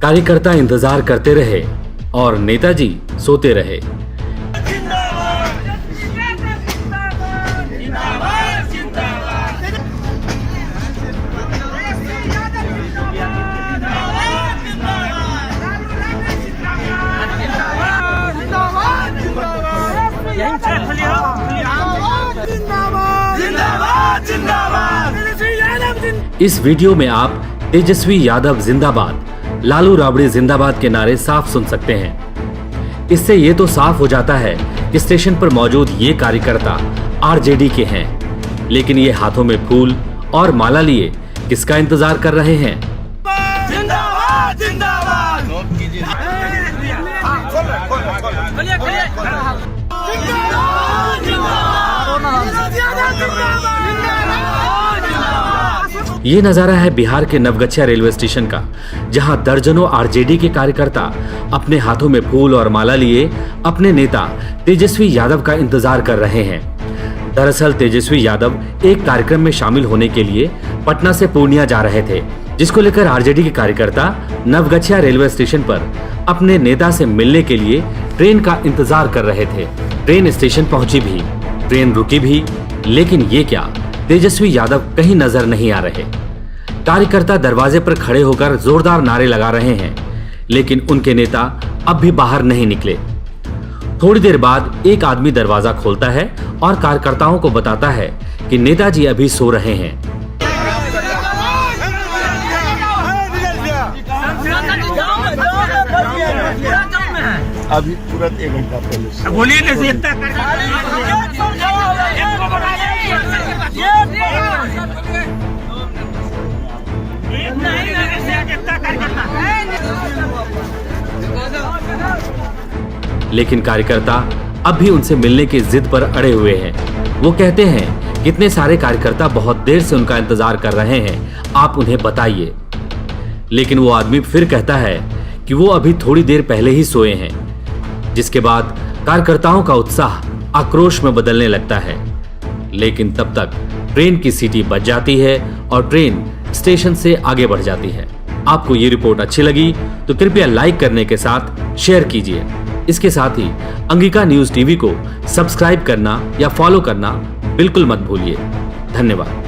कार्यकर्ता इंतजार करते रहे और नेताजी सोते रहे। इस वीडियो में आप तेजस्वी यादव जिंदाबाद, लालू राबड़ी जिंदाबाद के नारे साफ सुन सकते हैं। इससे ये तो साफ हो जाता है कि स्टेशन पर मौजूद ये कार्यकर्ता आरजेडी के हैं, लेकिन ये हाथों में फूल और माला लिए किसका इंतजार कर रहे हैं? जिंदाबाद जिंदाबाद। ये नजारा है बिहार के नवगछिया रेलवे स्टेशन का, जहां दर्जनों आरजेडी के कार्यकर्ता अपने हाथों में फूल और माला लिए अपने नेता तेजस्वी यादव का इंतजार कर रहे हैं। दरअसल तेजस्वी यादव एक कार्यक्रम में शामिल होने के लिए पटना से पूर्णिया जा रहे थे, जिसको लेकर आरजेडी के कार्यकर्ता नवगछिया रेलवे स्टेशन पर अपने नेता से मिलने के लिए ट्रेन का इंतजार कर रहे थे। ट्रेन स्टेशन पहुंची भी, ट्रेन रुकी भी, लेकिन ये क्या, तेजस्वी यादव कहीं नजर नहीं आ रहे। कार्यकर्ता दरवाजे पर खड़े होकर जोरदार नारे लगा रहे हैं, लेकिन उनके नेता अब भी बाहर नहीं निकले। थोड़ी देर बाद एक आदमी दरवाजा खोलता है और कार्यकर्ताओं को बताता है कि नेताजी अभी सो रहे हैं। अभी तुरंत 1 घंटा पहले बोलिए लेकिन कार्यकर्ता अब भी उनसे मिलने की जिद पर अड़े हुए हैं। वो कहते हैं कितने सारे कार्यकर्ता बहुत देर से उनका इंतजार कर रहे हैं, आप उन्हें बताइए। लेकिन वो आदमी फिर कहता है कि वो अभी थोड़ी देर पहले ही सोए हैं, जिसके बाद कार्यकर्ताओं का उत्साह आक्रोश में बदलने लगता है। लेकिन तब तक ट्रेन की सीटी बज जाती है और ट्रेन स्टेशन से आगे बढ़ जाती है। आपको ये रिपोर्ट अच्छी लगी तो कृपया लाइक करने के साथ शेयर कीजिए। इसके साथ ही अंगिका न्यूज टीवी को सब्सक्राइब करना या फॉलो करना बिल्कुल मत भूलिए। धन्यवाद।